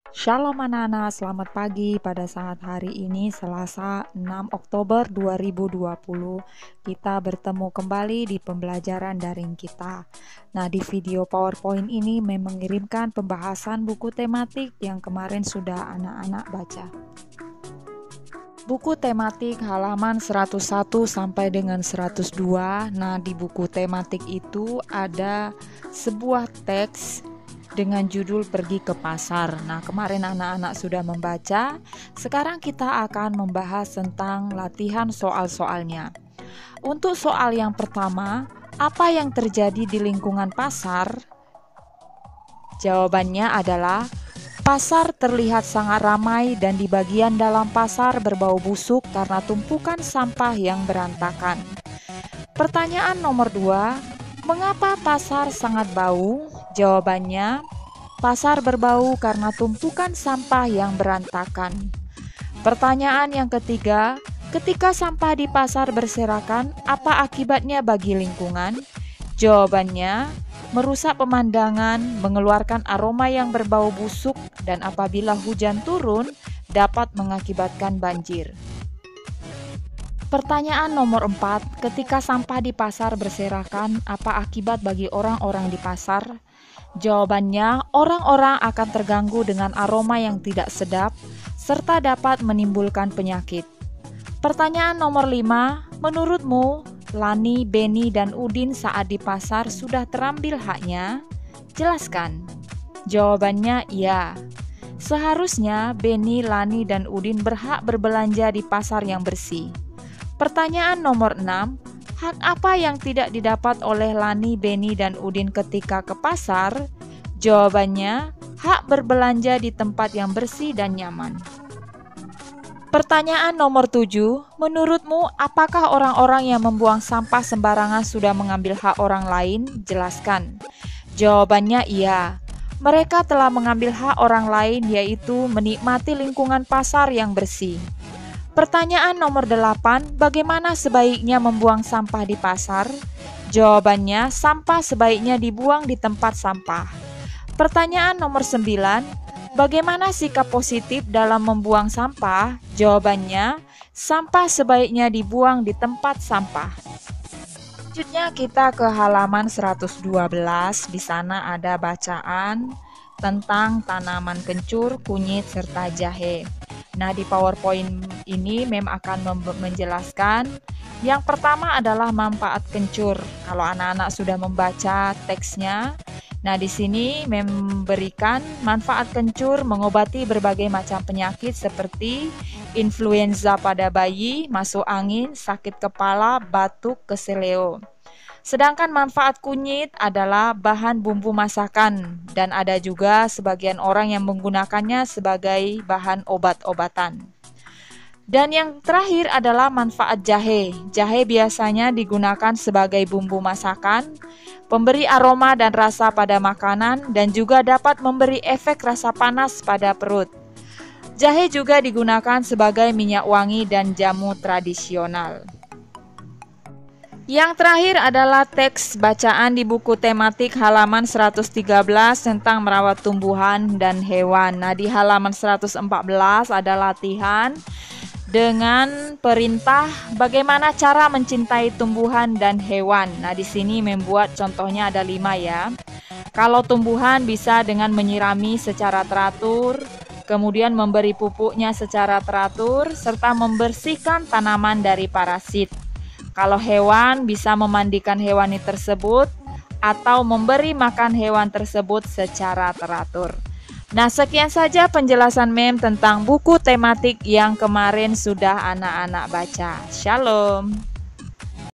Shalom anak-anak, selamat pagi pada saat hari ini Selasa 6 Oktober 2020. Kita bertemu kembali di pembelajaran daring kita. Nah, di video PowerPoint ini mengirimkan pembahasan buku tematik yang kemarin sudah anak-anak baca. Buku tematik halaman 101 sampai dengan 102. Nah, di buku tematik itu ada sebuah teks dengan judul Pergi ke Pasar. Nah, kemarin anak-anak sudah membaca. Sekarang kita akan membahas tentang latihan soal-soalnya. Untuk soal yang pertama, apa yang terjadi di lingkungan pasar? Jawabannya adalah pasar terlihat sangat ramai dan di bagian dalam pasar berbau busuk karena tumpukan sampah yang berantakan. Pertanyaan nomor 2, mengapa pasar sangat bau? Jawabannya, pasar berbau karena tumpukan sampah yang berantakan. Pertanyaan yang ketiga, ketika sampah di pasar berserakan, apa akibatnya bagi lingkungan? Jawabannya, merusak pemandangan, mengeluarkan aroma yang berbau busuk, dan apabila hujan turun, dapat mengakibatkan banjir. Pertanyaan nomor 4, ketika sampah di pasar berserakan, apa akibat bagi orang-orang di pasar? Jawabannya, orang-orang akan terganggu dengan aroma yang tidak sedap, serta dapat menimbulkan penyakit. Pertanyaan nomor 5, menurutmu, Lani, Beni, dan Udin saat di pasar sudah terambil haknya? Jelaskan. Jawabannya iya. Seharusnya Beni, Lani, dan Udin berhak berbelanja di pasar yang bersih. Pertanyaan nomor 6, hak apa yang tidak didapat oleh Lani, Beni, dan Udin ketika ke pasar? Jawabannya, hak berbelanja di tempat yang bersih dan nyaman. Pertanyaan nomor 7, menurutmu apakah orang-orang yang membuang sampah sembarangan sudah mengambil hak orang lain? Jelaskan. Jawabannya iya. Mereka telah mengambil hak orang lain, yaitu menikmati lingkungan pasar yang bersih. Pertanyaan nomor 8, bagaimana sebaiknya membuang sampah di pasar? Jawabannya, sampah sebaiknya dibuang di tempat sampah. Pertanyaan nomor 9, bagaimana sikap positif dalam membuang sampah? Jawabannya, sampah sebaiknya dibuang di tempat sampah. Selanjutnya kita ke halaman 112. Di sana ada bacaan tentang tanaman kencur, kunyit, serta jahe. Nah, di PowerPoint ini Mem akan menjelaskan. Yang pertama adalah manfaat kencur. Kalau anak-anak sudah membaca teksnya, nah di sini memberikan manfaat kencur mengobati berbagai macam penyakit seperti influenza pada bayi, masuk angin, sakit kepala, batuk, keseleo. Sedangkan manfaat kunyit adalah bahan bumbu masakan dan ada juga sebagian orang yang menggunakannya sebagai bahan obat-obatan. Dan yang terakhir adalah manfaat jahe. Jahe biasanya digunakan sebagai bumbu masakan, pemberi aroma dan rasa pada makanan, dan juga dapat memberi efek rasa panas pada perut. Jahe juga digunakan sebagai minyak wangi dan jamu tradisional. Yang terakhir adalah teks bacaan di buku tematik halaman 113 tentang merawat tumbuhan dan hewan. Nah, di halaman 114 ada latihan dengan perintah bagaimana cara mencintai tumbuhan dan hewan. Nah, di sini membuat contohnya ada 5 ya. Kalau tumbuhan bisa dengan menyirami secara teratur, kemudian memberi pupuknya secara teratur, serta membersihkan tanaman dari parasit. Kalau hewan bisa memandikan hewani tersebut atau memberi makan hewan tersebut secara teratur. Nah, sekian saja penjelasan Mem tentang buku tematik yang kemarin sudah anak-anak baca. Shalom.